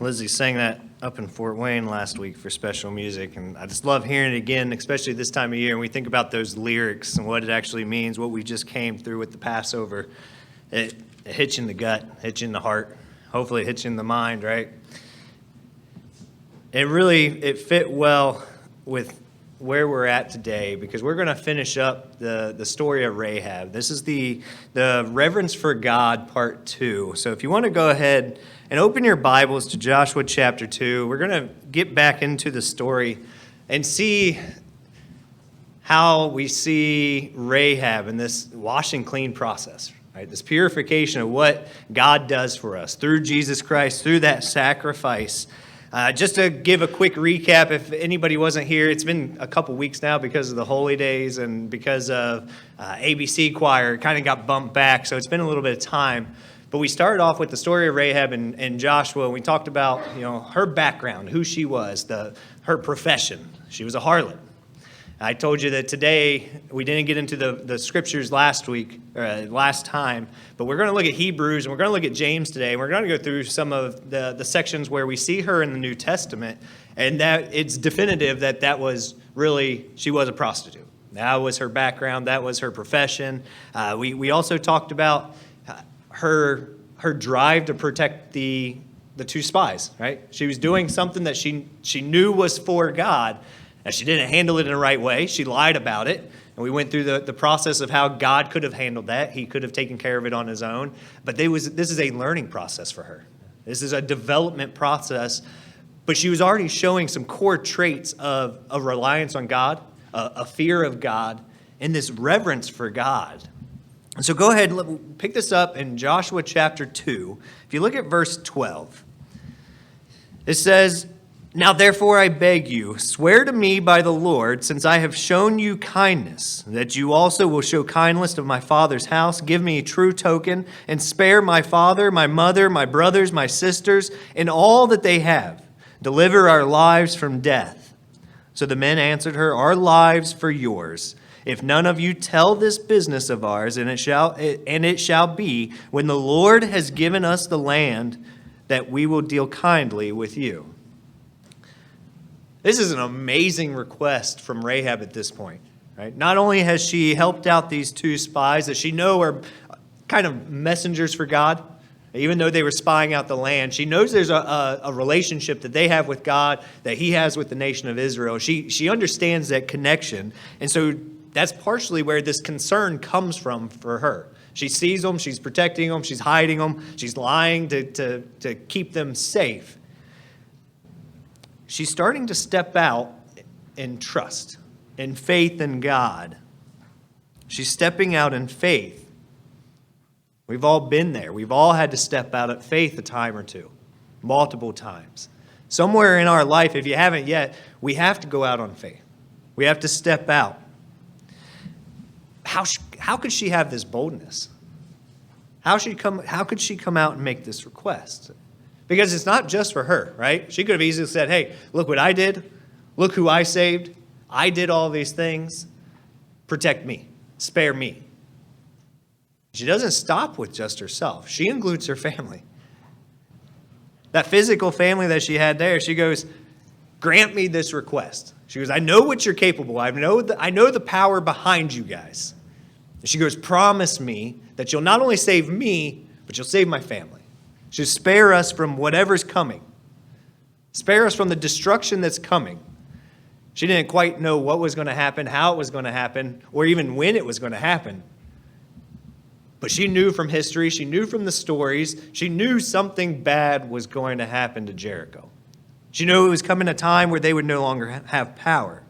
Lizzie sang that up in Fort Wayne last week for special music, and I just love hearing it again, especially this time of year. And we think about those lyrics and what it actually means, what we just came through with the Passover. It hits you in the gut, hits you in the heart. Hopefully it hits you in the mind, right? It fit well with where we're at today, because we're going to finish up the story of Rahab. This is the Reverence for God Part 2. So if you want to go ahead and open your Bibles to Joshua chapter 2, we're going to get back into the story and see how we see Rahab in this wash and clean process, right? This purification of what God does for us through Jesus Christ, through that sacrifice. Just to give a quick recap, if anybody wasn't here, it's been a couple weeks now because of the holy days and because of ABC choir. It kind of got bumped back, so it's been a little bit of time. But we started off with the story of Rahab and Joshua, and we talked about her background, who she was, her profession. She was a harlot. I told you that today we didn't get into the scriptures last time, but we're going to look at Hebrews and we're going to look at James today. And we're going to go through some of the sections where we see her in the New Testament, and that it's definitive that was really, she was a prostitute. That was her background. That was her profession. We also talked about her drive to protect the two spies, right? She was doing something that she knew was for God. Now, she didn't handle it in the right way. She lied about it. And we went through the process of how God could have handled that. He could have taken care of it on his own. But this is a learning process for her. This is a development process. But she was already showing some core traits of a reliance on God, a fear of God, and this reverence for God. So go ahead and pick this up in Joshua chapter 2. If you look at verse 12, it says, "Now therefore I beg you, swear to me by the Lord, since I have shown you kindness, that you also will show kindness to my father's house. Give me a true token, and spare my father, my mother, my brothers, my sisters, and all that they have. Deliver our lives from death." So the men answered her, "Our lives for yours. If none of you tell this business of ours, and it shall be, when the Lord has given us the land, that we will deal kindly with you." This is an amazing request from Rahab at this point, right? Not only has she helped out these two spies that she knows are kind of messengers for God, even though they were spying out the land, she knows there's a relationship that they have with God, that he has with the nation of Israel. She understands that connection, and so that's partially where this concern comes from for her. She sees them, she's protecting them, she's hiding them, she's lying to keep them safe. She's starting to step out in trust, in faith in God. She's stepping out in faith. We've all been there. We've all had to step out in faith a time or two, multiple times. Somewhere in our life, if you haven't yet, we have to go out on faith. We have to step out. How could she have this boldness? How could she come out and make this request? Because it's not just for her, right? She could have easily said, "Hey, look what I did. Look who I saved. I did all these things. Protect me. Spare me." She doesn't stop with just herself. She includes her family. That physical family that she had there, she goes, "Grant me this request." She goes, "I know what you're capable of. I know the power behind you guys." And she goes, "Promise me that you'll not only save me, but you'll save my family. She'll spare us from whatever's coming. Spare us from the destruction that's coming." She didn't quite know what was going to happen, how it was going to happen, or even when it was going to happen. But she knew from history, she knew from the stories, she knew something bad was going to happen to Jericho. She knew it was coming a time where they would no longer have power.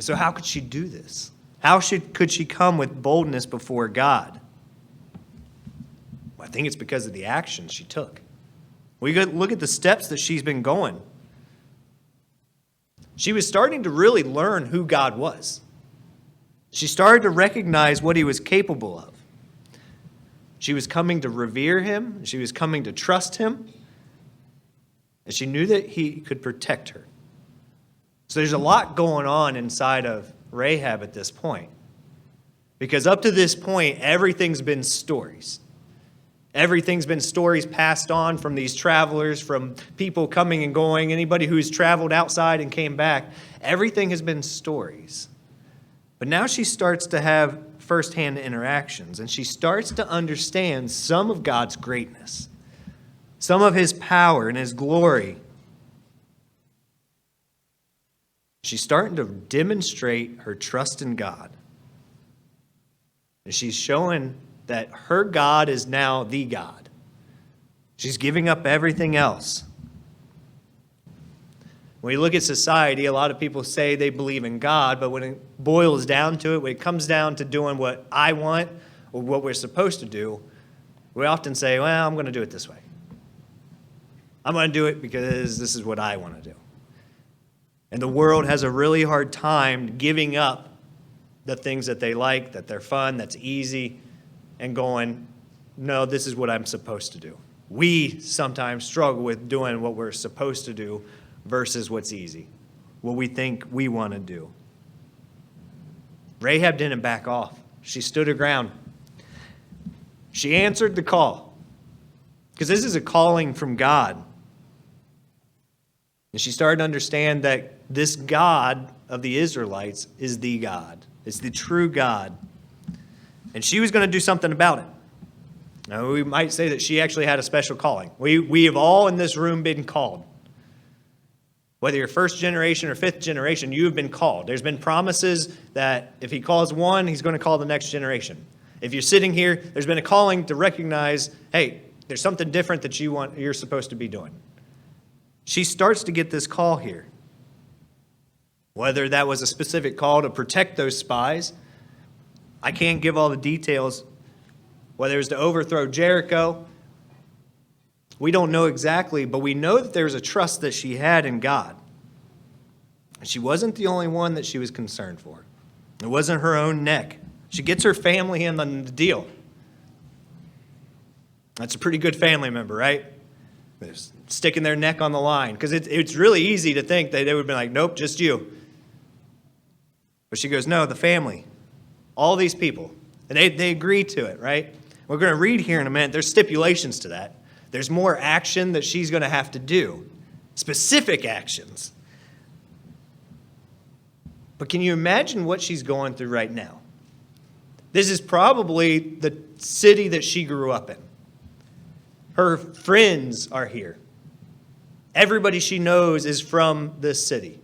So how could she do this? How could she come with boldness before God? Well, I think it's because of the actions she took. We look at the steps that she's been going. She was starting to really learn who God was. She started to recognize what he was capable of. She was coming to revere him. She was coming to trust him. And she knew that he could protect her. So there's a lot going on inside of Rahab at this point. Because up to this point, everything's been stories. Everything's been stories passed on from these travelers, from people coming and going, anybody who's traveled outside and came back. Everything has been stories. But now she starts to have firsthand interactions, and she starts to understand some of God's greatness, some of his power and his glory. She's starting to demonstrate her trust in God. And she's showing that her God is now the God. She's giving up everything else. When you look at society, a lot of people say they believe in God, but when it boils down to it, when it comes down to doing what I want or what we're supposed to do, we often say, well, I'm going to do it this way. I'm going to do it because this is what I want to do. And the world has a really hard time giving up the things that they like, that they're fun, that's easy, and going, no, this is what I'm supposed to do. We sometimes struggle with doing what we're supposed to do versus what's easy, what we think we want to do. Rahab didn't back off. She stood her ground. She answered the call, because this is a calling from God. And she started to understand that this God of the Israelites is the God. It's the true God. And she was going to do something about it. Now, we might say that she actually had a special calling. We have all in this room been called. Whether you're first generation or fifth generation, you have been called. There's been promises that if he calls one, he's going to call the next generation. If you're sitting here, there's been a calling to recognize, hey, there's something different that you're supposed to be doing. She starts to get this call here. Whether that was a specific call to protect those spies, I can't give all the details. Whether it was to overthrow Jericho, we don't know exactly, but we know that there was a trust that she had in God. And she wasn't the only one that she was concerned for. It wasn't her own neck. She gets her family in on the deal. That's a pretty good family member, right? They're sticking their neck on the line. Because it's really easy to think that they would be like, nope, just you. But she goes, no, the family. All these people. And they agree to it, right? We're going to read here in a minute. There's stipulations to that. There's more action that she's going to have to do. Specific actions. But can you imagine what she's going through right now? This is probably the city that she grew up in. Her friends are here. Everybody she knows is from this city.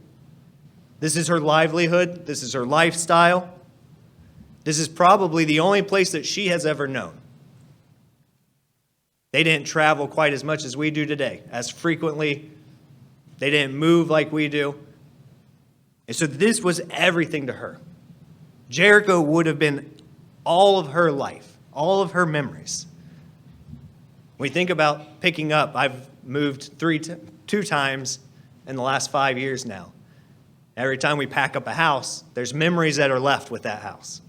This is her livelihood. This is her lifestyle. This is probably the only place that she has ever known. They didn't travel quite as much as we do today, as frequently. They didn't move like we do. And so this was everything to her. Jericho would have been all of her life, all of her memories. When we think about picking up, I've moved two times in the last 5 years now. Every time we pack up a house, there's memories that are left with that house.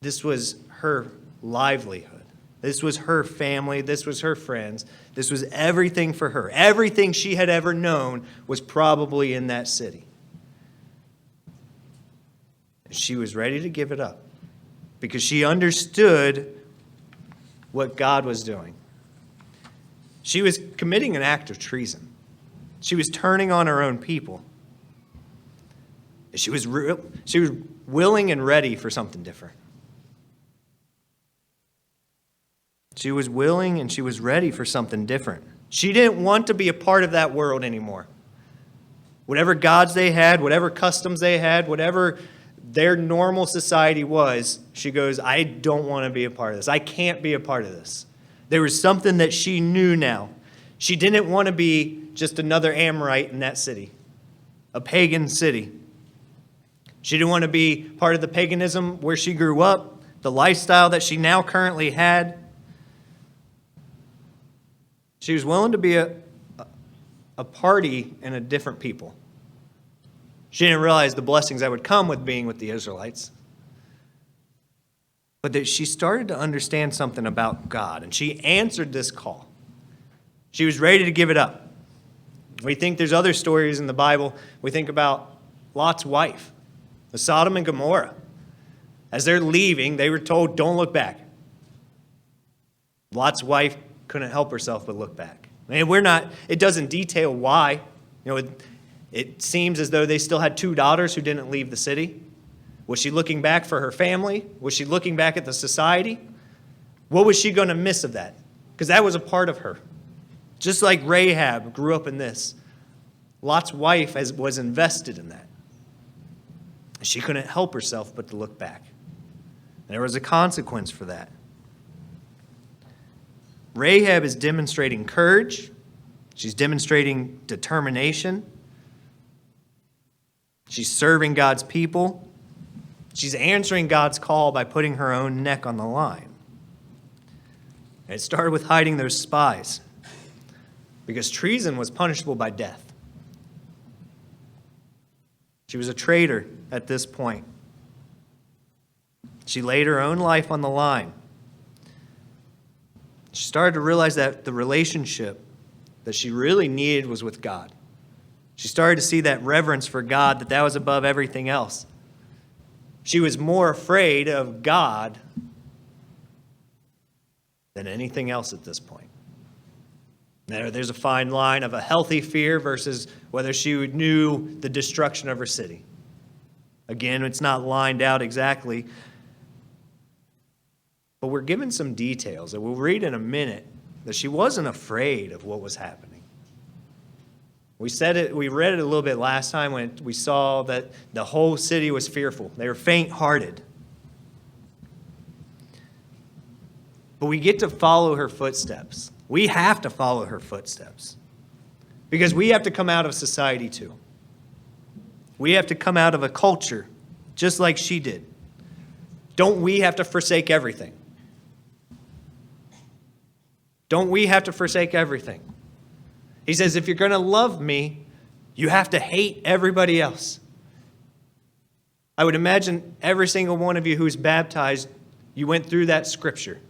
This was her livelihood. This was her family. This was her friends. This was everything for her. Everything she had ever known was probably in that city. She was ready to give it up because she understood what God was doing. She was committing an act of treason. She was turning on her own people. She was willing and ready for something different. She was willing and she was ready for something different. She didn't want to be a part of that world anymore. Whatever gods they had, whatever customs they had, whatever their normal society was, she goes, I don't want to be a part of this. I can't be a part of this. There was something that she knew now. She didn't want to be just another Amorite in that city, a pagan city. She didn't want to be part of the paganism where she grew up, the lifestyle that she now currently had. She was willing to be a party in a different people. She didn't realize the blessings that would come with being with the Israelites. But that she started to understand something about God, and she answered this call. She was ready to give it up. We think there's other stories in the Bible. We think about Lot's wife, the Sodom and Gomorrah. As they're leaving, they were told, don't look back. Lot's wife couldn't help herself but look back. And it doesn't detail why. It seems as though they still had 2 daughters who didn't leave the city. Was she looking back for her family? Was she looking back at the society? What was she going to miss of that? Because that was a part of her. Just like Rahab grew up in this, Lot's wife was invested in that. She couldn't help herself but to look back. There was a consequence for that. Rahab is demonstrating courage. She's demonstrating determination. She's serving God's people. She's answering God's call by putting her own neck on the line. And it started with hiding those spies, because treason was punishable by death. She was a traitor at this point. She laid her own life on the line. She started to realize that the relationship that she really needed was with God. She started to see that reverence for God, that was above everything else. She was more afraid of God than anything else at this point. Now, there's a fine line of a healthy fear versus whether she knew the destruction of her city. Again, it's not lined out exactly, but we're given some details that we'll read in a minute, that she wasn't afraid of what was happening. We read it a little bit last time when we saw that the whole city was fearful. They were faint-hearted. But we get to follow her footsteps. We have to follow her footsteps, because we have to come out of society too. We have to come out of a culture just like she did. Don't we have to forsake everything? Don't we have to forsake everything? He says, if you're going to love me, you have to hate everybody else. I would imagine every single one of you who's baptized, you went through that scripture.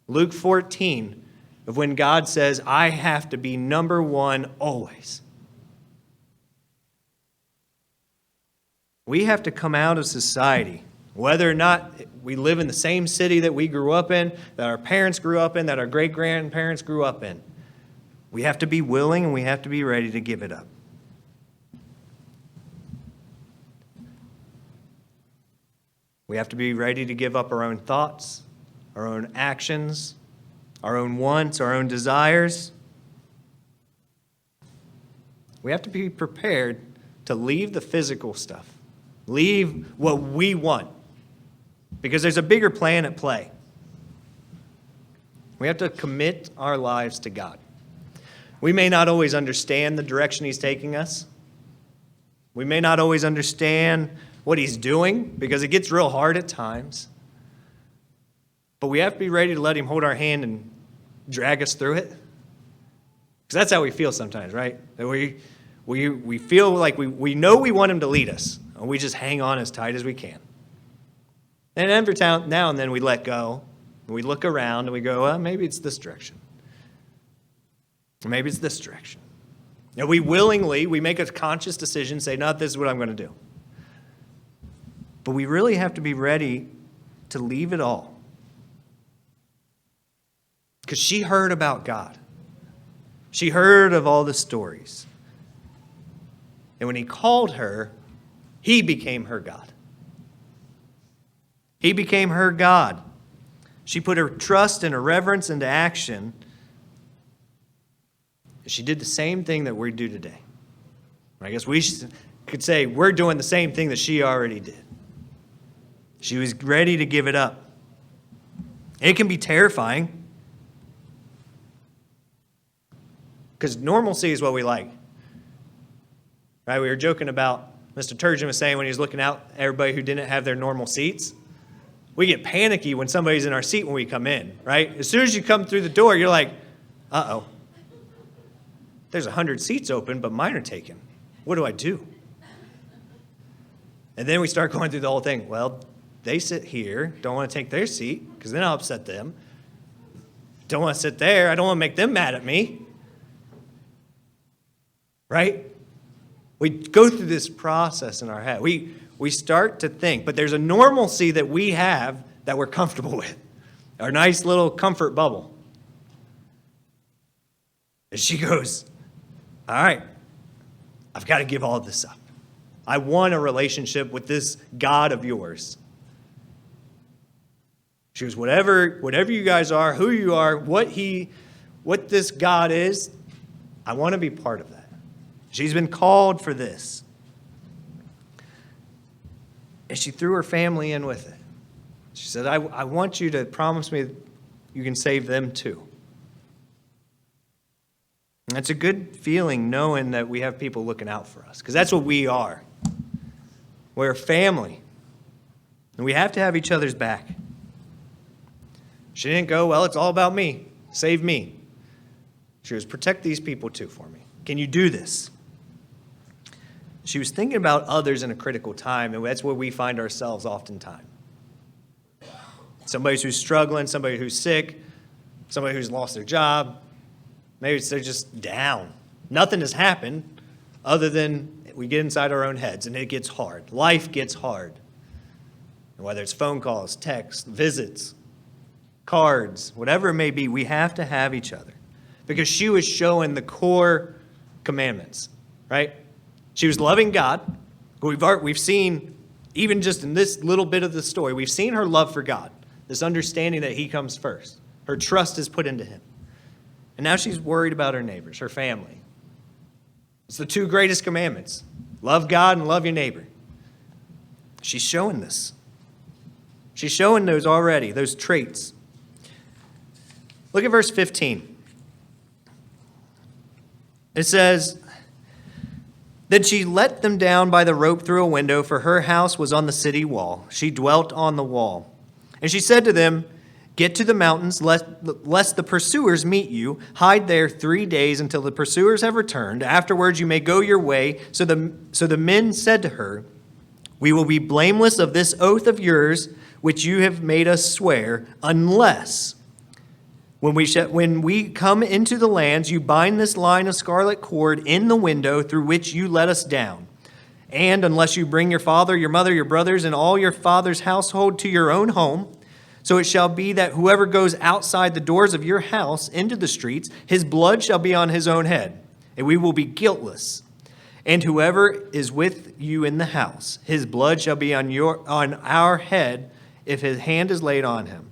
Luke 14, of when God says, I have to be number one always. We have to come out of society, whether or not we live in the same city that we grew up in, that our parents grew up in, that our great-grandparents grew up in. We have to be willing and we have to be ready to give it up. We have to be ready to give up our own thoughts, our own actions, our own wants, our own desires. We have to be prepared to leave the physical stuff, leave what we want, because there's a bigger plan at play. We have to commit our lives to God. We may not always understand the direction He's taking us. We may not always understand what He's doing, because it gets real hard at times. But we have to be ready to let Him hold our hand and drag us through it. Because that's how we feel sometimes, right? That we feel like we know we want Him to lead us, and we just hang on as tight as we can. And every now and then we let go, and we look around, and we go, well, maybe it's this direction. Or maybe it's this direction. And we make a conscious decision, say, no, this is what I'm going to do. But we really have to be ready to leave it all. Because she heard about God. She heard of all the stories. And when He called her, He became her God. He became her God. She put her trust and her reverence into action. She did the same thing that we do today. I guess we could say we're doing the same thing that she already did. She was ready to give it up. It can be terrifying, because normalcy is what we like. Right? We were joking about, Mr. Turgeon was saying when he was looking out at everybody who didn't have their normal seats, we get panicky when somebody's in our seat when we come in, right? As soon as you come through the door, you're like, uh-oh. There's 100 seats open, but mine are taken. What do I do? And then we start going through the whole thing. Well, they sit here, don't want to take their seat, because then I'll upset them. Don't want to sit there. I don't want to make them mad at me. Right? We go through this process in our head. We we start to think, but there's a normalcy that we have that we're comfortable with, our nice little comfort bubble. And she goes, all right, I've got to give all this up. I want a relationship with this God of yours. She goes, whatever you guys are, who you are, what this God is, I want to be part of that. She's been called for this. And she threw her family in with it. She said, I want you to promise me you can save them too. And it's a good feeling knowing that we have people looking out for us, because that's what we are. We're a family, and we have to have each other's back. She didn't go, well, it's all about me. Save me. She was, protect these people too for me. Can you do this? She was thinking about others in a critical time, and that's where we find ourselves oftentimes. Somebody who's struggling, somebody who's sick, somebody who's lost their job. Maybe they're just down. Nothing has happened other than we get inside our own heads, and it gets hard. Life gets hard. And whether it's phone calls, texts, visits, cards, whatever it may be, we have to have each other. Because she was showing the core commandments, right? She was loving God. We've seen, even just in this little bit of the story, we've seen her love for God, this understanding that he comes first. Her trust is put into him. And now she's worried about her neighbors, her family. It's the two greatest commandments. Love God and love your neighbor. She's showing this. She's showing those already, those traits. Look at verse 15. It says, then she let them down by the rope through a window, for her house was on the city wall. She dwelt on the wall. And she said to them, get to the mountains, lest the pursuers meet you. Hide there 3 days until the pursuers have returned. Afterwards you may go your way. So the men said to her, we will be blameless of this oath of yours, which you have made us swear, unless when we come into the lands, you bind this line of scarlet cord in the window through which you let us down. And unless you bring your father, your mother, your brothers, and all your father's household to your own home, so it shall be that whoever goes outside the doors of your house into the streets, his blood shall be on his own head, and we will be guiltless. And whoever is with you in the house, his blood shall be on our head if his hand is laid on him.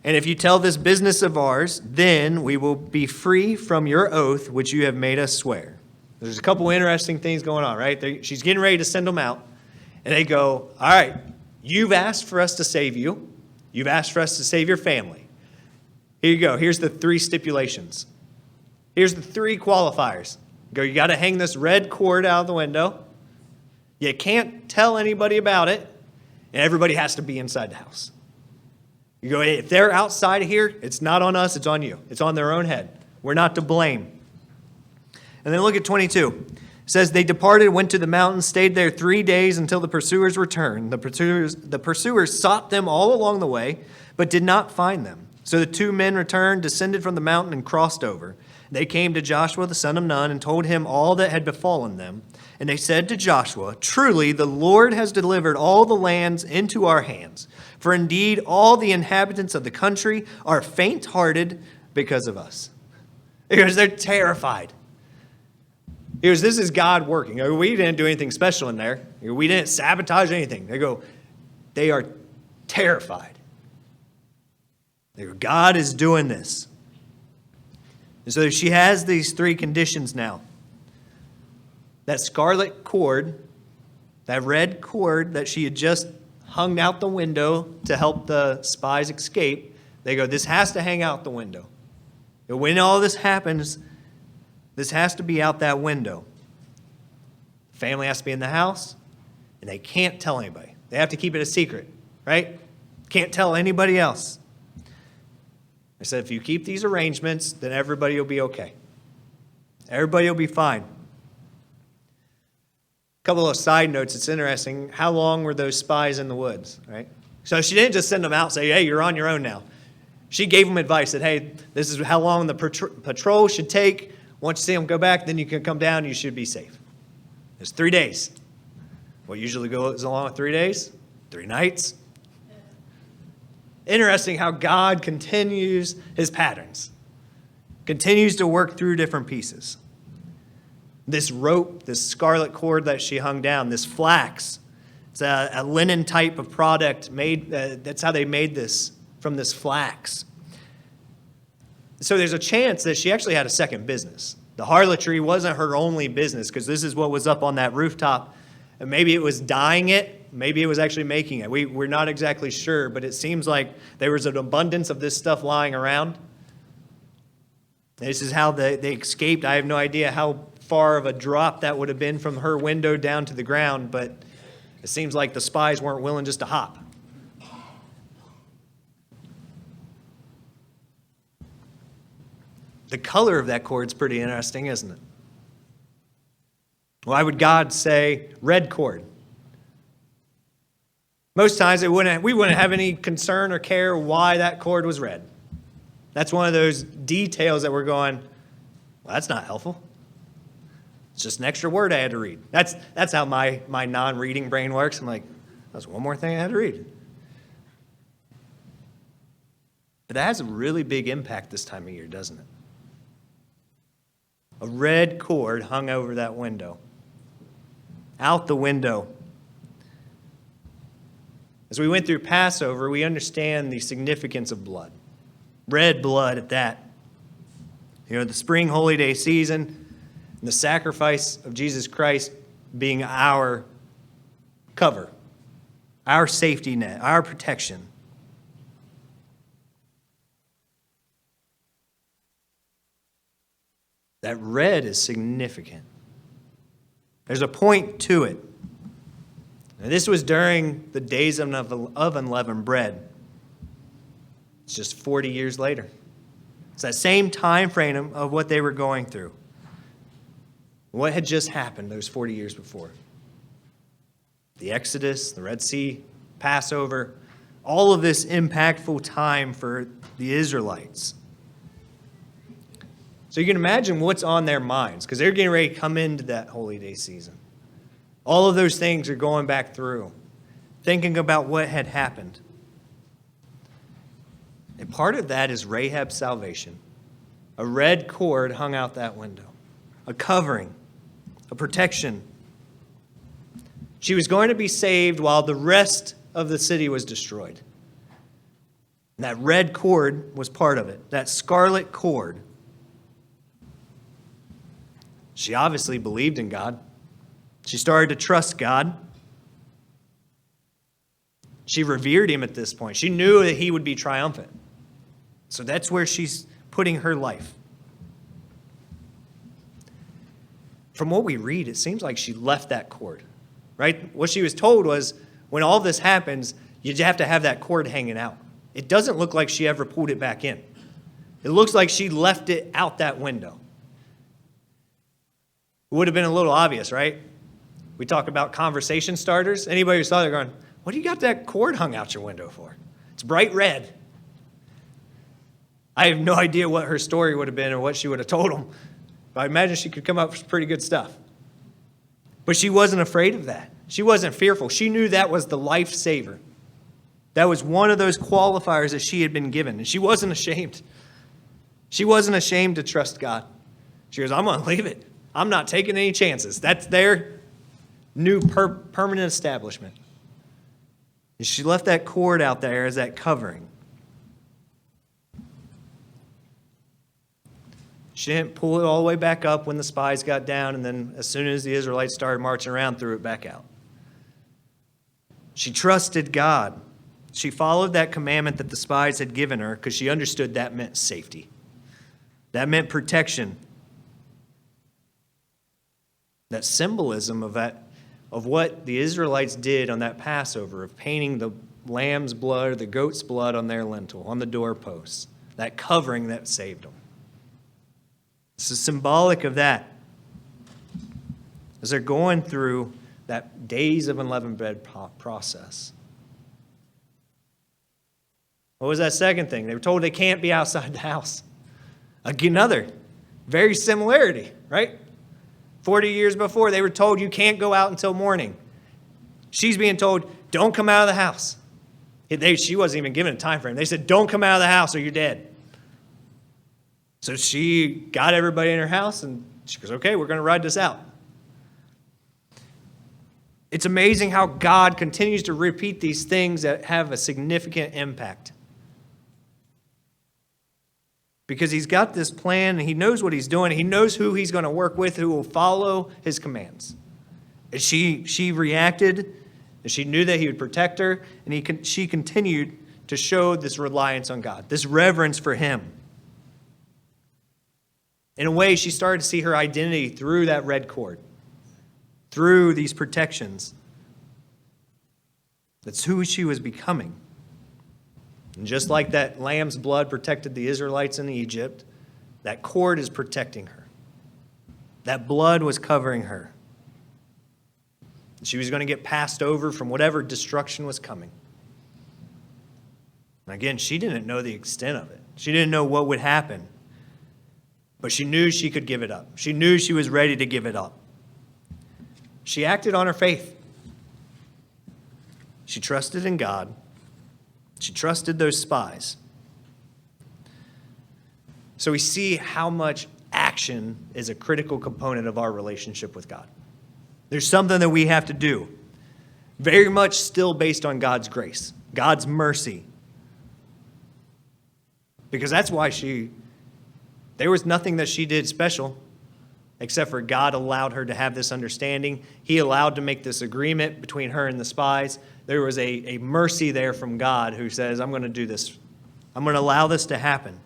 And if you tell this business of ours, then we will be free from your oath which you have made us swear. There's a couple interesting things going on, right? She's getting ready to send them out, and they go, all right, you've asked for us to save you. You've asked for us to save your family. Here you go. Here's the 3 stipulations. Here's the 3 qualifiers. You got to hang this red cord out of the window. You can't tell anybody about it, and everybody has to be inside the house. You go, if they're outside of here, it's not on us, it's on you. It's on their own head. We're not to blame. And then look at 22. It says, they departed, went to the mountains, stayed there 3 days until the pursuers returned. The pursuers sought them all along the way, but did not find them. So the 2 men returned, descended from the mountain, and crossed over. They came to Joshua the son of Nun and told him all that had befallen them. And they said to Joshua, truly the Lord has delivered all the lands into our hands. For indeed all the inhabitants of the country are faint-hearted because of us. Because they're terrified. Because this is God working. We didn't do anything special in there. We didn't sabotage anything. They are terrified. They go, God is doing this. And so she has these 3 conditions now. That scarlet cord, that red cord that she had just hung out the window to help the spies escape, they go, this has to hang out the window. And when all this happens, this has to be out that window. Family has to be in the house, and they can't tell anybody. They have to keep it a secret, right? Can't tell anybody else. I said, if you keep these arrangements, then everybody will be okay. Everybody will be fine. A couple of side notes. It's interesting. How long were those spies in the woods, right? So she didn't just send them out and say, hey, you're on your own now. She gave them advice that, hey, this is how long the patrol should take. Once you see them go back, then you can come down and you should be safe. It's 3 days. What usually goes along with 3 days? 3 nights. Interesting how God continues his patterns, continues to work through different pieces. This rope, this scarlet cord that she hung down, this flax, it's a linen type of product made. That's how they made this, from this flax. So there's a chance that she actually had a second business. The harlotry wasn't her only business, because this is what was up on that rooftop. And maybe it was dyeing it. Maybe it was actually making it. We're not exactly sure, but it seems like there was an abundance of this stuff lying around. This is how they escaped. I have no idea how far of a drop that would have been from her window down to the ground, but it seems like the spies weren't willing just to hop. The color of that cord is pretty interesting, isn't it? Why would God say red cord? Most times we wouldn't have any concern or care why that cord was red. That's one of those details that we're going, well, that's not helpful. It's just an extra word I had to read. That's how my non-reading brain works. I'm like, that's one more thing I had to read. But that has a really big impact this time of year, doesn't it? A red cord hung over that window. Out the window. As we went through Passover, we understand the significance of blood. Red blood at that. The spring holy day season, and the sacrifice of Jesus Christ being our cover, our safety net, our protection. That red is significant. There's a point to it. And this was during the days of unleavened bread. It's just 40 years later. It's that same time frame of what they were going through. What had just happened those 40 years before? The Exodus, the Red Sea, Passover, all of this impactful time for the Israelites. So you can imagine what's on their minds, because they're getting ready to come into that holy day season. All of those things are going back through, thinking about what had happened. And part of that is Rahab's salvation. A red cord hung out that window, a covering, a protection. She was going to be saved while the rest of the city was destroyed. And that red cord was part of it, that scarlet cord. She obviously believed in God. She started to trust God. She revered him at this point. She knew that he would be triumphant. So that's where she's putting her life. From what we read, it seems like she left that cord, right? What she was told was, when all this happens, you have to have that cord hanging out. It doesn't look like she ever pulled it back in. It looks like she left it out that window. It would have been a little obvious, right? We talk about conversation starters. Anybody who saw it going, what do you got that cord hung out your window for? It's bright red. I have no idea what her story would have been or what she would have told them. But I imagine she could come up with pretty good stuff. But she wasn't afraid of that. She wasn't fearful. She knew that was the lifesaver. That was one of those qualifiers that she had been given. And she wasn't ashamed. She wasn't ashamed to trust God. She goes, I'm going to leave it. I'm not taking any chances. That's their new permanent establishment. And she left that cord out there as that covering. She didn't pull it all the way back up when the spies got down, and then as soon as the Israelites started marching around, threw it back out. She trusted God. She followed that commandment that the spies had given her because she understood that meant safety. That meant protection. That symbolism of what the Israelites did on that Passover, of painting the lamb's blood or the goat's blood on their lintel, on the doorposts, that covering that saved them. This is symbolic of that. As they're going through that days of unleavened bread process. What was that second thing? They were told they can't be outside the house. Another very similarity, right? 40 years before, they were told you can't go out until morning. She's being told, don't come out of the house. She wasn't even given a time frame. They said, don't come out of the house or you're dead. So she got everybody in her house, and she goes, okay, we're going to ride this out. It's amazing how God continues to repeat these things that have a significant impact. Because he's got this plan, and he knows what he's doing. He knows who he's going to work with, who will follow his commands. And she reacted, and she knew that he would protect her, and she continued to show this reliance on God, this reverence for him. In a way, she started to see her identity through that red cord, through these protections. That's who she was becoming. And just like that lamb's blood protected the Israelites in Egypt, that cord is protecting her. That blood was covering her. She was going to get passed over from whatever destruction was coming. And again, she didn't know the extent of it. She didn't know what would happen. But she knew she could give it up. She knew she was ready to give it up. She acted on her faith. She trusted in God. She trusted those spies. So we see how much action is a critical component of our relationship with God. There's something that we have to do, very much still based on God's grace, God's mercy. Because that's why there was nothing that she did special, except for God allowed her to have this understanding. He allowed to make this agreement between her and the spies. There was a mercy there from God who says, I'm going to do this. I'm going to allow this to happen.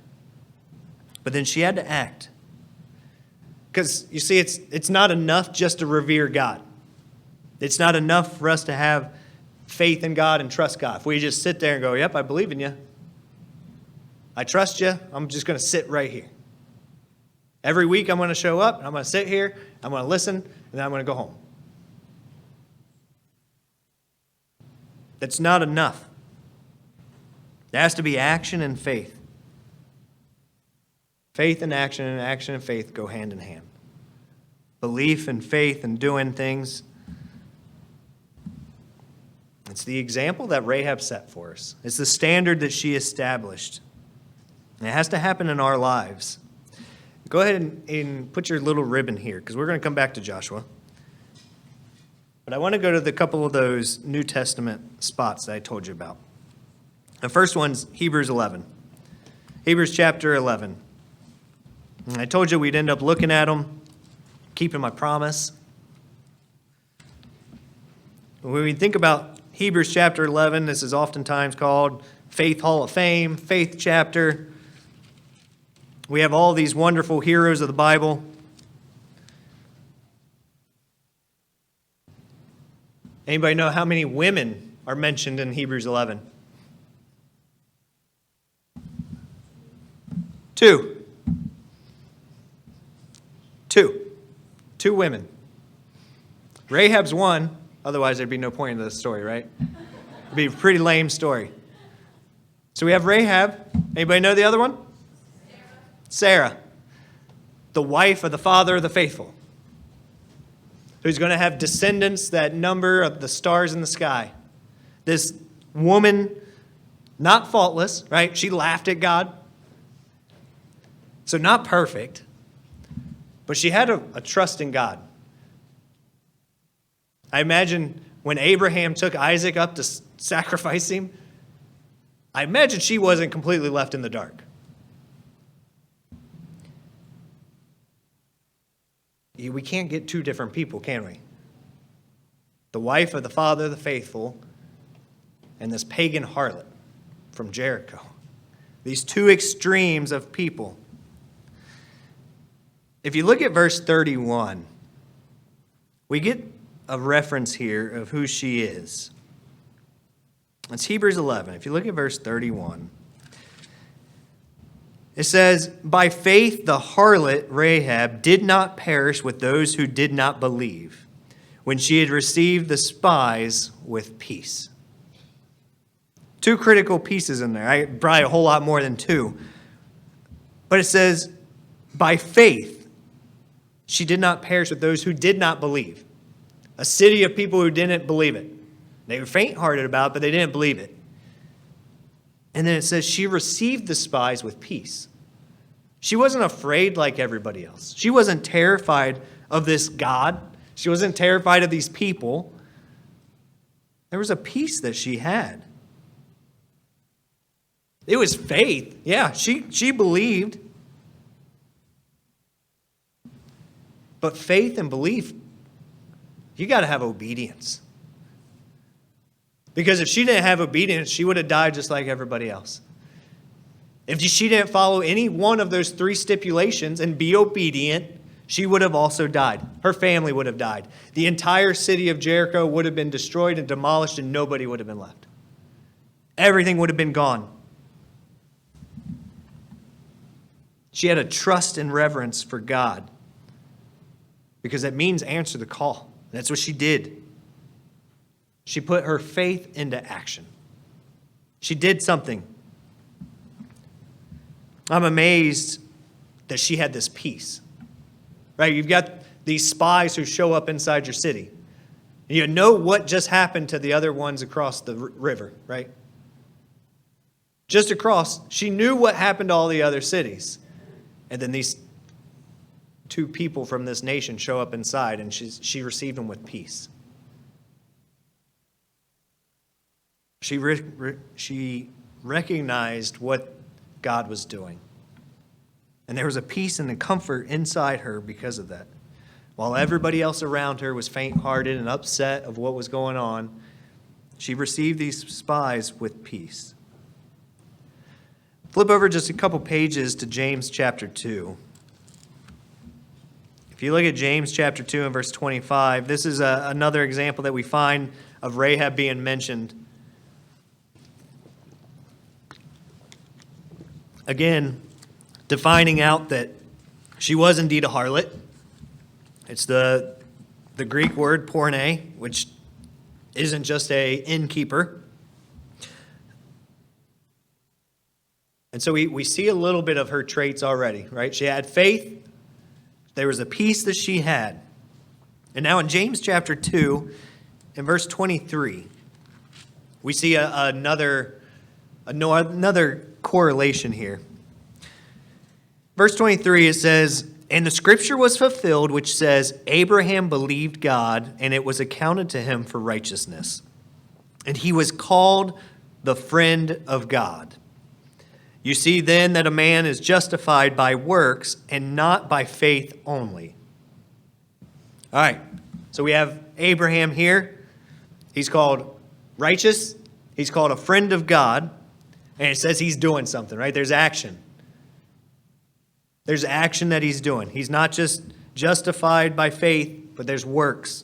But then she had to act. Because, you see, it's not enough just to revere God. It's not enough for us to have faith in God and trust God. If we just sit there and go, yep, I believe in you. I trust you. I'm just going to sit right here. Every week I'm going to show up, and I'm going to sit here, I'm going to listen, and then I'm going to go home. That's not enough. There has to be action and faith. Faith and action and faith go hand in hand. Belief and faith and doing things. It's the example that Rahab set for us. It's the standard that she established. And it has to happen in our lives. Go ahead and put your little ribbon here, because we're going to come back to Joshua. But I want to go to the couple of those New Testament spots that I told you about. The first one's Hebrews 11. Hebrews chapter 11. And I told you we'd end up looking at them, keeping my promise. When we think about Hebrews chapter 11, this is oftentimes called Faith Hall of Fame, Faith chapter. We have all these wonderful heroes of the Bible. Anybody know how many women are mentioned in Hebrews 11? 2. 2 women. Rahab's one, otherwise there'd be no point in this story, right? It'd be a pretty lame story. So we have Rahab. Anybody know the other one? Sarah, the wife of the father of the faithful, who's going to have descendants that number of the stars in the sky. This woman, not faultless, right? She laughed at God. So not perfect, but she had a trust in God. I imagine when Abraham took Isaac up to sacrifice him, I imagine she wasn't completely left in the dark. We can't get two different people, can we? The wife of the father of the faithful and this pagan harlot from Jericho. These two extremes of people. If you look at verse 31, we get a reference here of who she is. It's Hebrews 11. If you look at verse 31, it says, by faith the harlot Rahab did not perish with those who did not believe, when she had received the spies with peace. 2 critical pieces in there. Probably a whole lot more than 2. But it says, by faith, she did not perish with those who did not believe. A city of people who didn't believe it. They were faint-hearted about it, but they didn't believe it. And then it says she received the spies with peace. She wasn't afraid like everybody else. She wasn't terrified of this God. She wasn't terrified of these people. There was a peace that she had. It was faith. Yeah, she believed. But faith and belief, you got to have obedience. Because if she didn't have obedience, she would have died just like everybody else. If she didn't follow any one of those 3 stipulations and be obedient, she would have also died. Her family would have died. The entire city of Jericho would have been destroyed and demolished, and nobody would have been left. Everything would have been gone. She had a trust and reverence for God, because that means answer the call. That's what she did. She put her faith into action. She did something. I'm amazed that she had this peace. Right? You've got these spies who show up inside your city. You know what just happened to the other ones across the river, right? Just across, she knew what happened to all the other cities. And then these 2 people from this nation show up inside, and she received them with peace. She recognized what God was doing. And there was a peace and a comfort inside her because of that. While everybody else around her was faint-hearted and upset of what was going on, she received these spies with peace. Flip over just a couple pages to James chapter 2. If you look at James chapter 2 and verse 25, this is another example that we find of Rahab being mentioned. Again, defining out that she was indeed a harlot. It's the Greek word porne, which isn't just a innkeeper. And so we see a little bit of her traits already, right? She had faith. There was a peace that she had. And now in James chapter 2, in verse 23, we see another correlation here. Verse 23, it says, "And the scripture was fulfilled, which says, Abraham believed God, and it was accounted to him for righteousness. And he was called the friend of God. You see then that a man is justified by works and not by faith only." All right, so we have Abraham here. He's called righteous. He's called a friend of God. And it says he's doing something, right? There's action. There's action that he's doing. He's not just justified by faith, but there's works.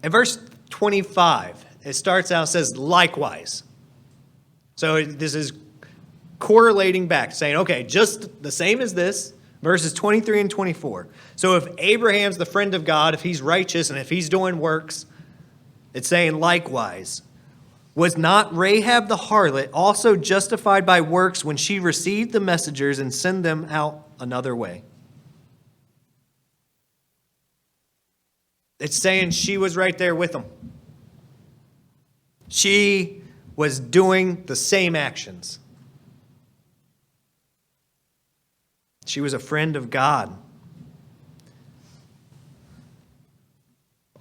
In verse 25, it starts out and says, likewise. So this is correlating back, saying, okay, just the same as this, verses 23 and 24. So if Abraham's the friend of God, if he's righteous, and if he's doing works, it's saying likewise. Was not Rahab the harlot also justified by works when she received the messengers and sent them out another way? It's saying she was right there with them. She was doing the same actions. She was a friend of God.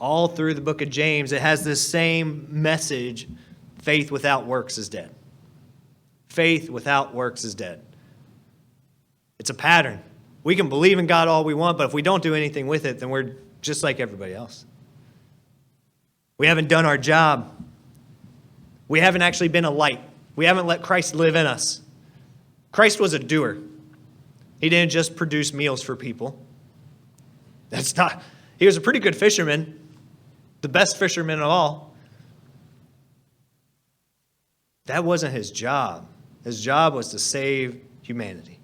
All through the book of James, it has this same message. Faith without works is dead. Faith without works is dead. It's a pattern. We can believe in God all we want, but if we don't do anything with it, then we're just like everybody else. We haven't done our job. We haven't actually been a light. We haven't let Christ live in us. Christ was a doer. He didn't just produce meals for people. He was a pretty good fisherman, the best fisherman of all. That wasn't his job. His job was to save humanity.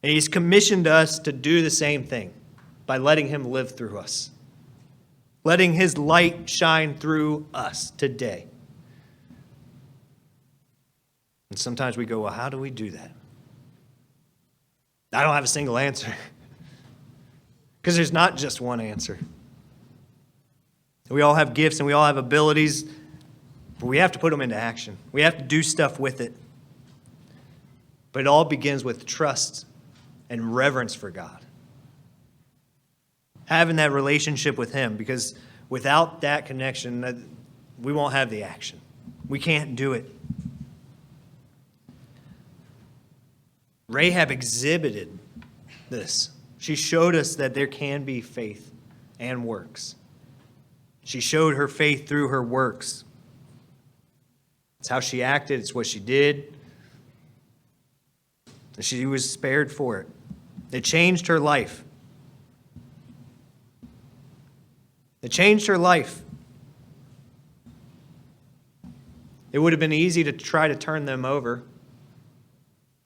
And he's commissioned us to do the same thing by letting him live through us. Letting his light shine through us today. And sometimes we go, well, how do we do that? I don't have a single answer. Because there's not just one answer. We all have gifts and we all have abilities, but we have to put them into action. We have to do stuff with it. But it all begins with trust and reverence for God. Having that relationship with Him, because without that connection, we won't have the action. We can't do it. Rahab exhibited this. She showed us that there can be faith and works. She showed her faith through her works. It's how she acted. It's what she did. And she was spared for it. It changed her life. It changed her life. It would have been easy to try to turn them over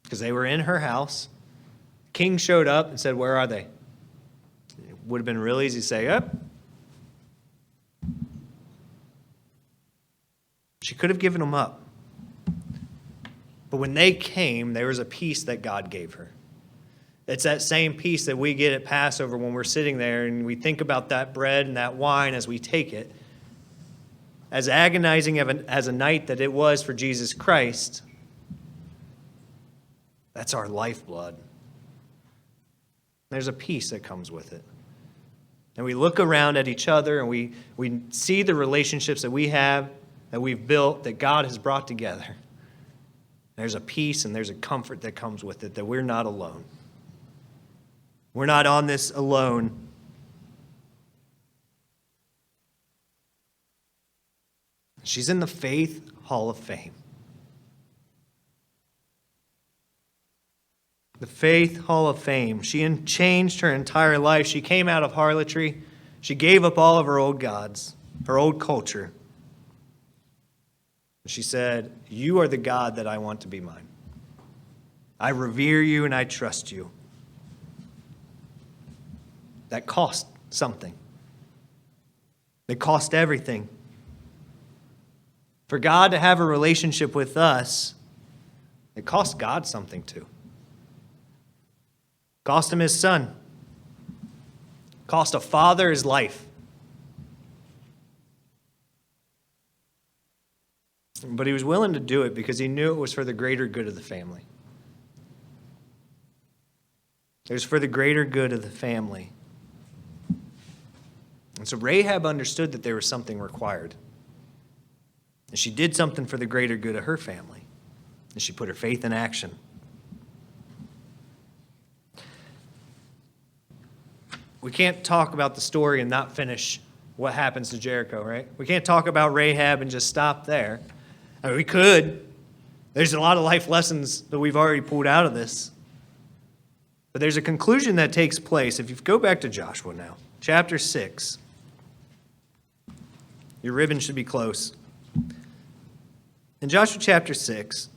because they were in her house. King showed up and said, "Where are they?" It would have been real easy to say, "Up." She could have given them up. But when they came, there was a peace that God gave her. It's that same peace that we get at Passover when we're sitting there and we think about that bread and that wine as we take it. As agonizing as a night that it was for Jesus Christ, that's our lifeblood. There's a peace that comes with it. And we look around at each other and we see the relationships that we have, that we've built, that God has brought together. There's a peace and there's a comfort that comes with it, that we're not alone. We're not on this alone. She's in the Faith Hall of Fame. The Faith Hall of Fame. She changed her entire life. She came out of harlotry. She gave up all of her old gods, her old culture. She said, "You are the God that I want to be mine. I revere you and I trust you." That cost something. It cost everything. For God to have a relationship with us, it cost God something too. It cost Him His Son. It cost a father his life. But He was willing to do it because He knew it was for the greater good of the family. It was for the greater good of the family. And so Rahab understood that there was something required. And she did something for the greater good of her family. And she put her faith in action. We can't talk about the story and not finish what happens to Jericho, right? We can't talk about Rahab and just stop there. I mean, we could. There's a lot of life lessons that we've already pulled out of this. But there's a conclusion that takes place. If you go back to Joshua now, chapter 6. Your ribbon should be close. In Joshua chapter 6,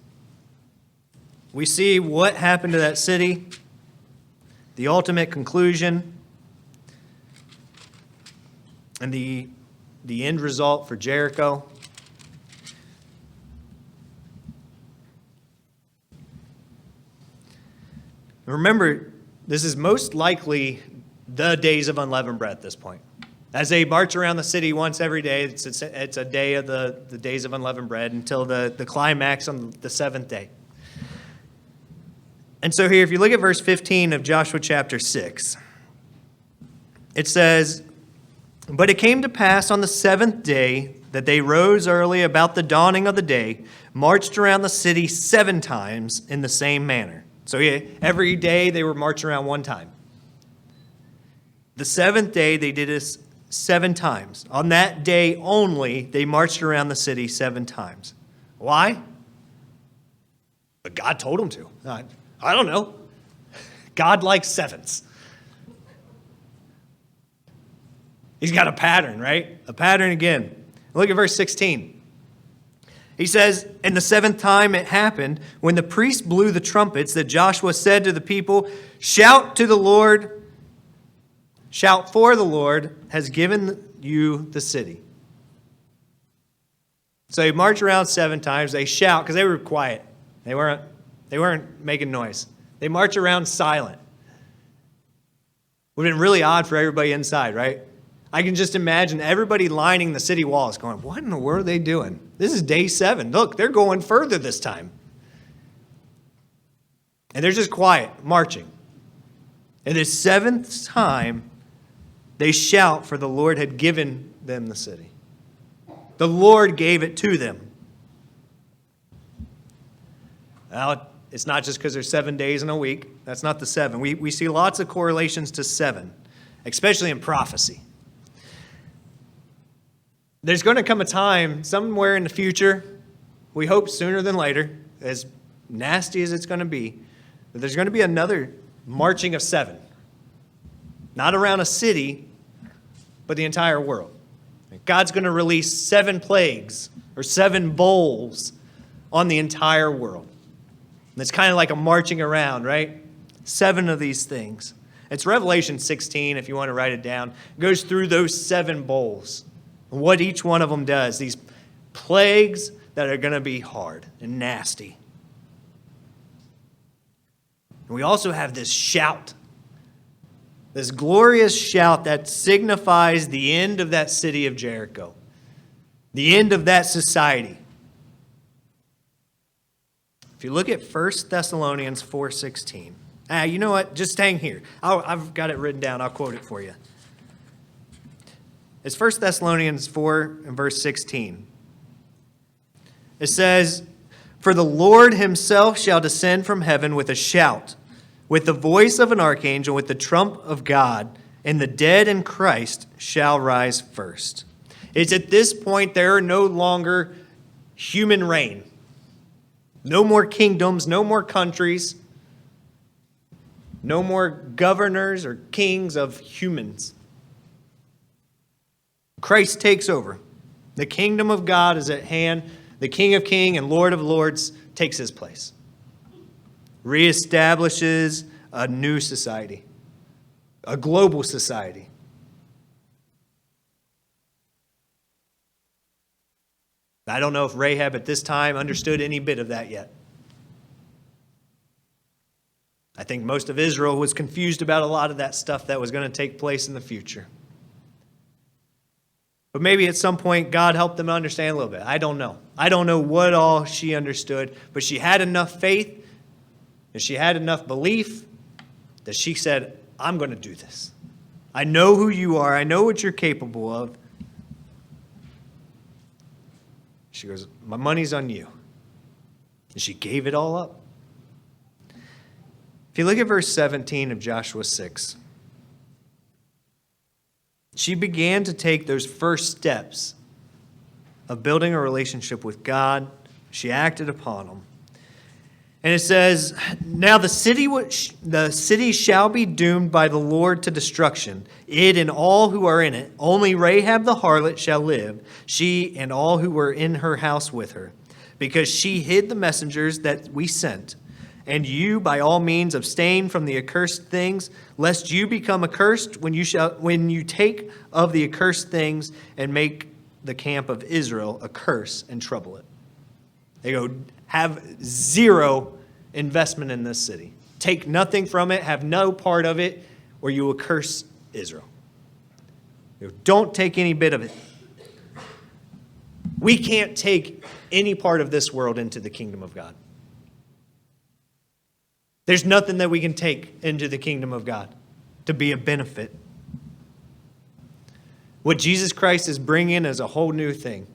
we see what happened to that city, the ultimate conclusion, and the end result for Jericho. Remember, this is most likely the days of unleavened bread at this point. As they march around the city once every day, it's a day of the days of unleavened bread until the climax on the seventh day. And so here, if you look at verse 15 of Joshua chapter 6, it says, "But it came to pass on the seventh day that they rose early about the dawning of the day, marched around the city 7 times in the same manner." So every day they were marching around one time. The seventh day they did this 7 times. On that day only, they marched around the city 7 times. Why? But God told them to. I don't know. God likes 7s. He's got a pattern, right? A pattern again. Look at verse 16. He says, "And the 7th time it happened, when the priest blew the trumpets, that Joshua said to the people, 'Shout to the Lord, shout, for the Lord has given you the city.'" So they march around 7 times. They shout because they were quiet. They weren't making noise. They march around silent. Would have been really odd for everybody inside, right? I can just imagine everybody lining the city walls going, what in the world are they doing? This is day 7. Look, they're going further this time. And they're just quiet, marching. And the 7th time, they shout, for the Lord had given them the city. The Lord gave it to them. Now, it's not just because there's 7 days in a week. That's not the 7. We see lots of correlations to 7, especially in prophecy. There's going to come a time somewhere in the future, we hope sooner than later, as nasty as it's going to be, that there's going to be another marching of 7. Not around a city, but the entire world. God's going to release 7 plagues or 7 bowls on the entire world. And it's kind of like a marching around, right? 7 of these things. It's Revelation 16, if you want to write it down. It goes through those 7 bowls. What each one of them does. These plagues that are going to be hard and nasty. And we also have this shout. This glorious shout that signifies the end of that city of Jericho. The end of that society. If you look at 1 Thessalonians 4:16. You know what? Just hang here. I've got it written down. I'll quote it for you. It's 1 Thessalonians 4 and verse 16. It says, for the Lord himself shall descend from heaven with a shout, with the voice of an archangel, with the trump of God, and the dead in Christ shall rise first. It's at this point there are no longer human reign. No more kingdoms, no more countries, no more governors or kings of humans. Christ takes over. The kingdom of God is at hand. The King of Kings and Lord of Lords takes his place. Reestablishes a new society. A global society. I don't know if Rahab at this time understood any bit of that yet. I think most of Israel was confused about a lot of that stuff that was going to take place in the future. But maybe at some point God helped them understand a little bit. I don't know. I don't know what all she understood, but she had enough faith and she had enough belief that she said, I'm going to do this. I know who you are. I know what you're capable of. She goes, my money's on you. And she gave it all up. If you look at verse 17 of Joshua 6, she began to take those first steps of building a relationship with God. She acted upon them. And it says, now the city shall be doomed by the Lord to destruction, it and all who are in it. Only Rahab the harlot shall live, she and all who were in her house with her, because she hid the messengers that we sent. And you, by all means, abstain from the accursed things, lest you become accursed when you take of the accursed things and make the camp of Israel a curse and trouble it. They go, have zero investment in this city. Take nothing from it, have no part of it, or you will curse Israel. Don't take any bit of it. We can't take any part of this world into the kingdom of God. There's nothing that we can take into the kingdom of God to be a benefit. What Jesus Christ is bringing is a whole new thing.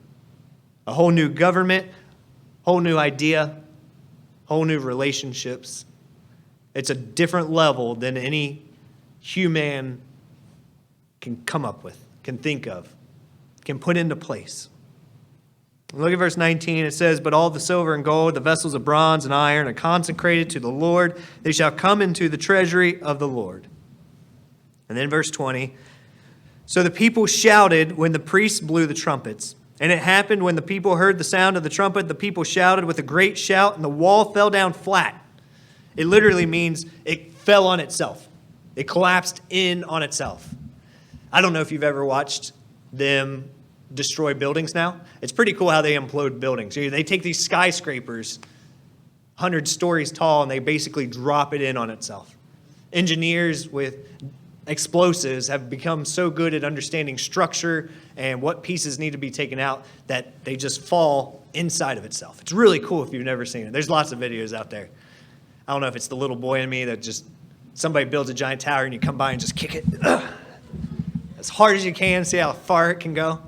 A whole new government, whole new idea, whole new relationships. It's a different level than any human can come up with, can think of, can put into place. Look at verse 19. It says, but all the silver and gold, the vessels of bronze and iron are consecrated to the Lord. They shall come into the treasury of the Lord. And then verse 20. So the people shouted when the priests blew the trumpets. And it happened when the people heard the sound of the trumpet, the people shouted with a great shout, and the wall fell down flat. It literally means it fell on itself. It collapsed in on itself. I don't know if you've ever watched them destroy buildings now. It's pretty cool how they implode buildings. They take these skyscrapers, 100 stories tall, and they basically drop it in on itself. Engineers with explosives have become so good at understanding structure and what pieces need to be taken out that they just fall inside of itself. It's really cool if you've never seen it. There's lots of videos out there. I don't know if it's the little boy in me that just, somebody builds a giant tower and you come by and just kick it as hard as you can, see how far it can go.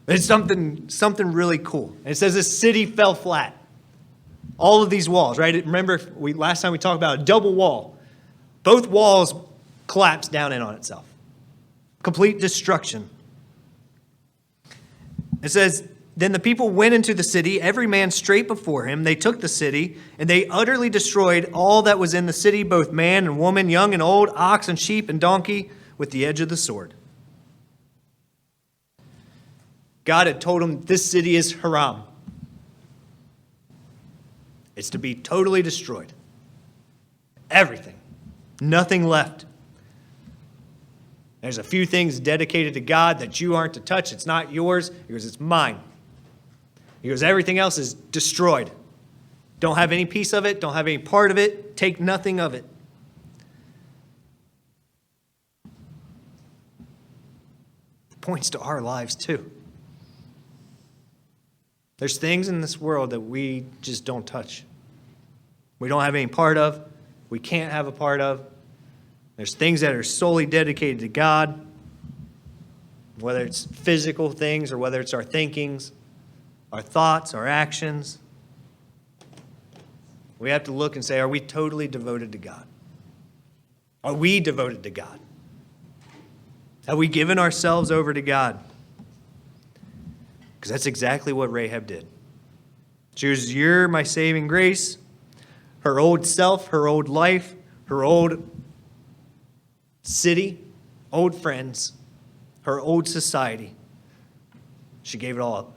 It's something really cool. And it says this city fell flat. All of these walls, right? Remember, last time we talked about a double wall. Both walls collapsed down in on itself. Complete destruction. It says, then the people went into the city, every man straight before him. They took the city, and they utterly destroyed all that was in the city, both man and woman, young and old, ox and sheep and donkey, with the edge of the sword. God had told him this city is Haram. It's to be totally destroyed. Everything. Nothing left. There's a few things dedicated to God that you aren't to touch. It's not yours. He goes, it's mine. He goes, everything else is destroyed. Don't have any piece of it. Don't have any part of it. Take nothing of it. It points to our lives too. There's things in this world that we just don't touch. We don't have any part of. We can't have a part of. There's things that are solely dedicated to God, whether it's physical things or whether it's our thinkings, our thoughts, our actions. We have to look and say, are we totally devoted to God? Are we devoted to God? Have we given ourselves over to God? Because that's exactly what Rahab did. She was, you're my saving grace. Her old self, her old life, her old city, old friends, her old society. She gave it all up.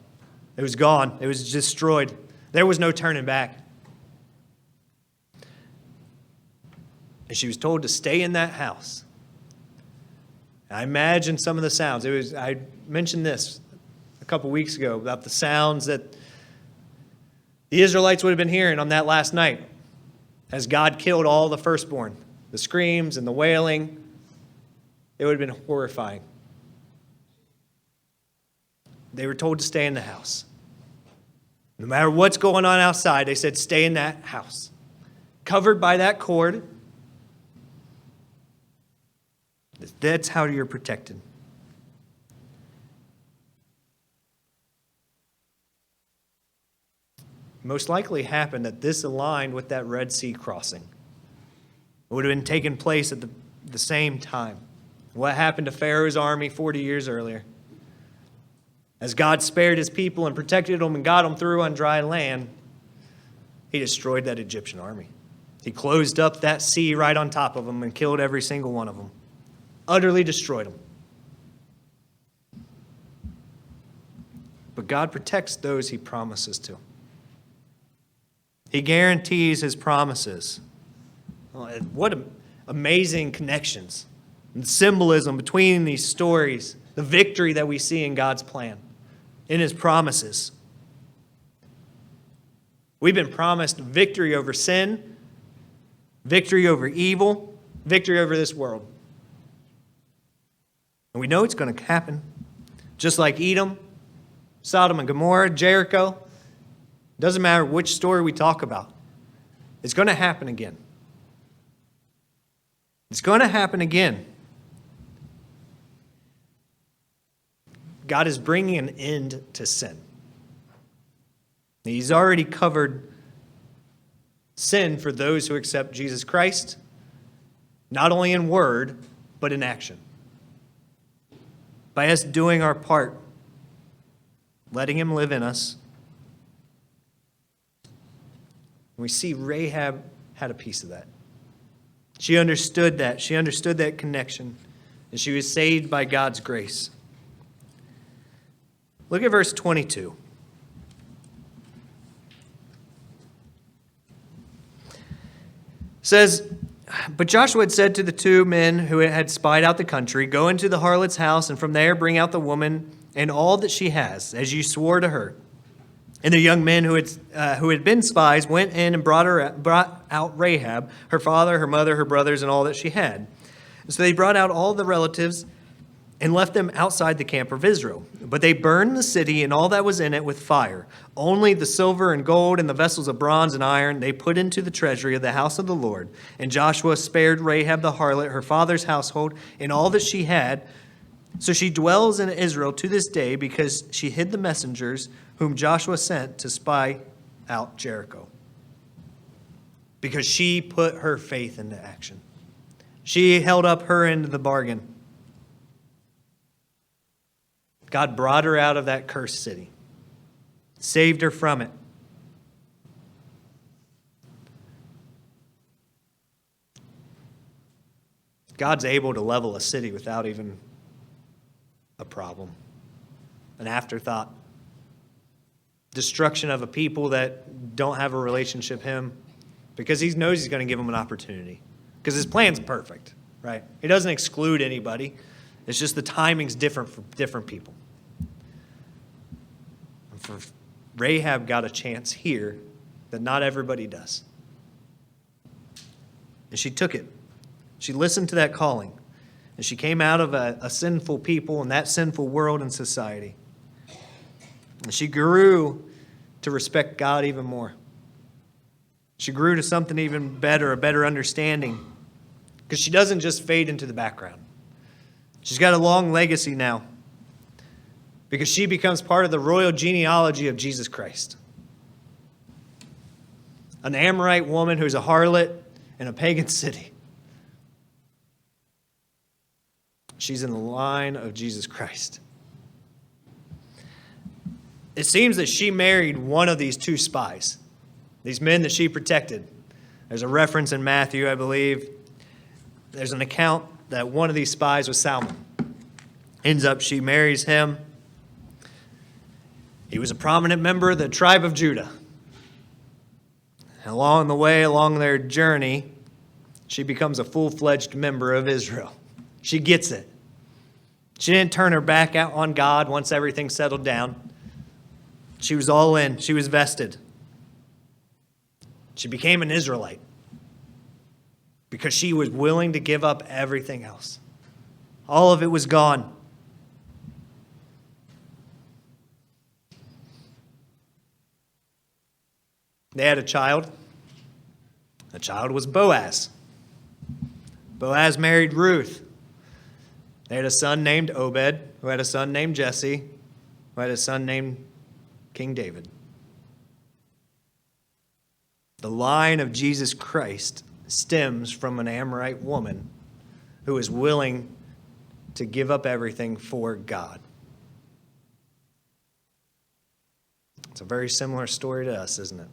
It was gone. It was destroyed. There was no turning back. And she was told to stay in that house. I imagine some of the sounds. I mentioned this a couple weeks ago about the sounds that the Israelites would have been hearing on that last night as God killed all the firstborn. The screams and the wailing. It would have been horrifying. They were told to stay in the house. No matter what's going on outside, they said, stay in that house. Covered by that cord. That's how you're protected. Most likely happened that this aligned with that Red Sea crossing. It would have been taking place at the same time. What happened to Pharaoh's army 40 years earlier? As God spared his people and protected them and got them through on dry land, he destroyed that Egyptian army. He closed up that sea right on top of them and killed every single one of them. Utterly destroyed them. But God protects those he promises to. He guarantees his promises. What amazing connections and symbolism between these stories, the victory that we see in God's plan, in his promises. We've been promised victory over sin, victory over evil, victory over this world. And we know it's going to happen. Just like Edom, Sodom and Gomorrah, Jericho. Doesn't matter which story we talk about. It's going to happen again. It's going to happen again. God is bringing an end to sin. He's already covered sin for those who accept Jesus Christ, not only in word, but in action. By us doing our part, letting him live in us. We see Rahab had a piece of that. She understood that. She understood that connection. And she was saved by God's grace. Look at verse 22. It says, but Joshua had said to the two men who had spied out the country, go into the harlot's house, and from there bring out the woman and all that she has, as you swore to her. And the young men who had been spies went in and brought out Rahab, her father, her mother, her brothers, and all that she had. So they brought out all the relatives and left them outside the camp of Israel. But they burned the city and all that was in it with fire. Only the silver and gold and the vessels of bronze and iron they put into the treasury of the house of the Lord. And Joshua spared Rahab the harlot, her father's household, and all that she had. So she dwells in Israel to this day because she hid the messengers whom Joshua sent to spy out Jericho. Because she put her faith into action. She held up her end of the bargain. God brought her out of that cursed city, saved her from it. God's able to level a city without even a problem, an afterthought. Destruction of a people that don't have a relationship with him, because he knows he's going to give them an opportunity. Because his plan's perfect, right? He doesn't exclude anybody. It's just the timing's different for different people. And for Rahab got a chance here that not everybody does. And she took it. She listened to that calling. And she came out of a sinful people and that sinful world and society. And she grew to respect God even more. She grew to something even better, a better understanding. Because she doesn't just fade into the background. She's got a long legacy now. Because she becomes part of the royal genealogy of Jesus Christ. An Amorite woman who's a harlot in a pagan city. She's in the line of Jesus Christ. It seems that she married one of these two spies. These men that she protected. There's a reference in Matthew, I believe. There's an account that one of these spies was Salmon. Ends up, she marries him. He was a prominent member of the tribe of Judah. And along the way, along their journey, she becomes a full-fledged member of Israel. She gets it. She didn't turn her back out on God once everything settled down. She was all in. She was vested. She became an Israelite. Because she was willing to give up everything else. All of it was gone. They had a child. The child was Boaz. Boaz married Ruth. They had a son named Obed, who had a son named Jesse, who had a son named King David. The line of Jesus Christ stems from an Amorite woman who is willing to give up everything for God. It's a very similar story to us, isn't it?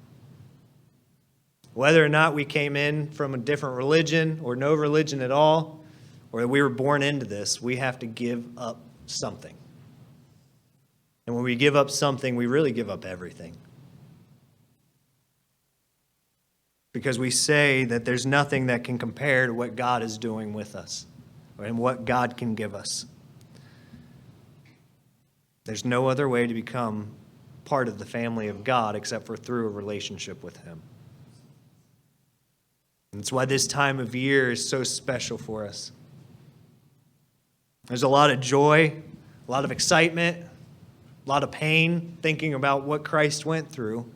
Whether or not we came in from a different religion or no religion at all, or that we were born into this, we have to give up something. And when we give up something, we really give up everything. Because we say that there's nothing that can compare to what God is doing with us and what God can give us. There's no other way to become part of the family of God except for through a relationship with Him. And that's why this time of year is so special for us. There's a lot of joy, a lot of excitement, a lot of pain thinking about what Christ went through.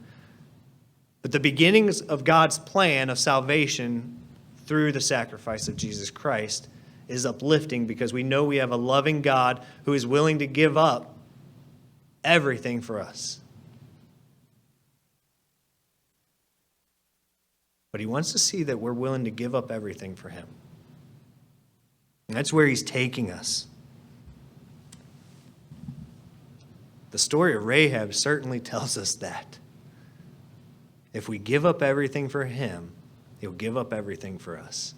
But the beginnings of God's plan of salvation through the sacrifice of Jesus Christ is uplifting because we know we have a loving God who is willing to give up everything for us. But He wants to see that we're willing to give up everything for Him. And that's where He's taking us. The story of Rahab certainly tells us that. If we give up everything for Him, He'll give up everything for us.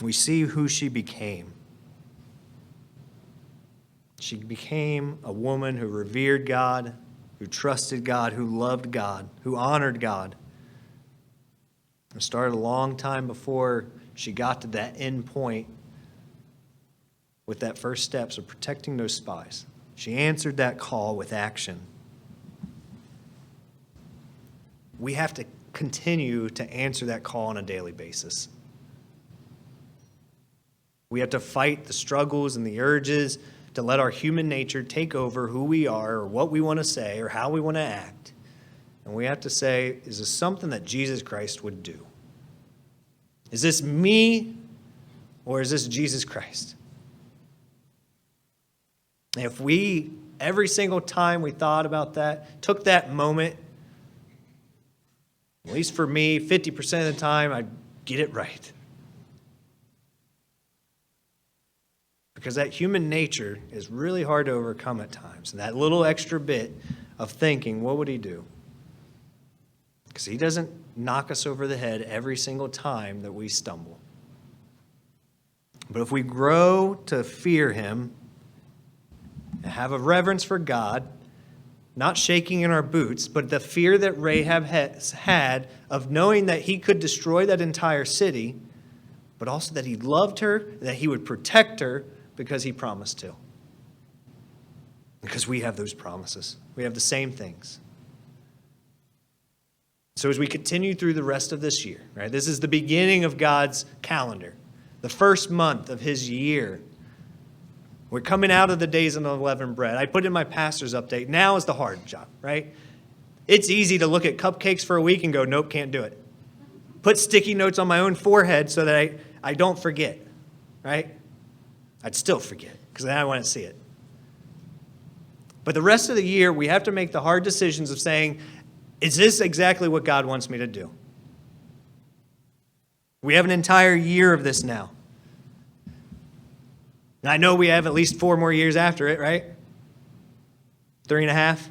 We see who she became. She became a woman who revered God, who trusted God, who loved God, who honored God. It started a long time before she got to that end point with that first steps of protecting those spies. She answered that call with action. We have to continue to answer that call on a daily basis. We have to fight the struggles and the urges to let our human nature take over who we are or what we want to say or how we want to act. And we have to say, is this something that Jesus Christ would do? Is this me or is this Jesus Christ? If we, every single time we thought about that, took that moment, at least for me, 50% of the time, I'd get it right. Because that human nature is really hard to overcome at times. And that little extra bit of thinking, what would he do? Because he doesn't knock us over the head every single time that we stumble. But if we grow to fear him and have a reverence for God, not shaking in our boots, but the fear that Rahab had of knowing that he could destroy that entire city, but also that he loved her, that he would protect her because he promised to. Because we have those promises. We have the same things. So as we continue through the rest of this year, right? This is the beginning of God's calendar, the first month of his year. We're coming out of the days of unleavened bread. I put in my pastor's update. Now is the hard job, right? It's easy to look at cupcakes for a week and go, nope, can't do it. Put sticky notes on my own forehead so that I don't forget, right? I'd still forget because then I want to see it. But the rest of the year, we have to make the hard decisions of saying, is this exactly what God wants me to do? We have an entire year of this now. And I know we have at least 4 more years after it, right? 3.5.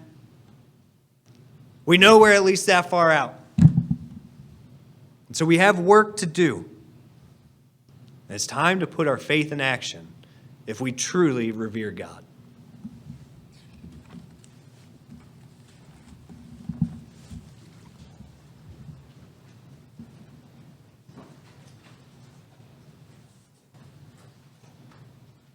We know we're at least that far out. And so we have work to do. And it's time to put our faith in action if we truly revere God.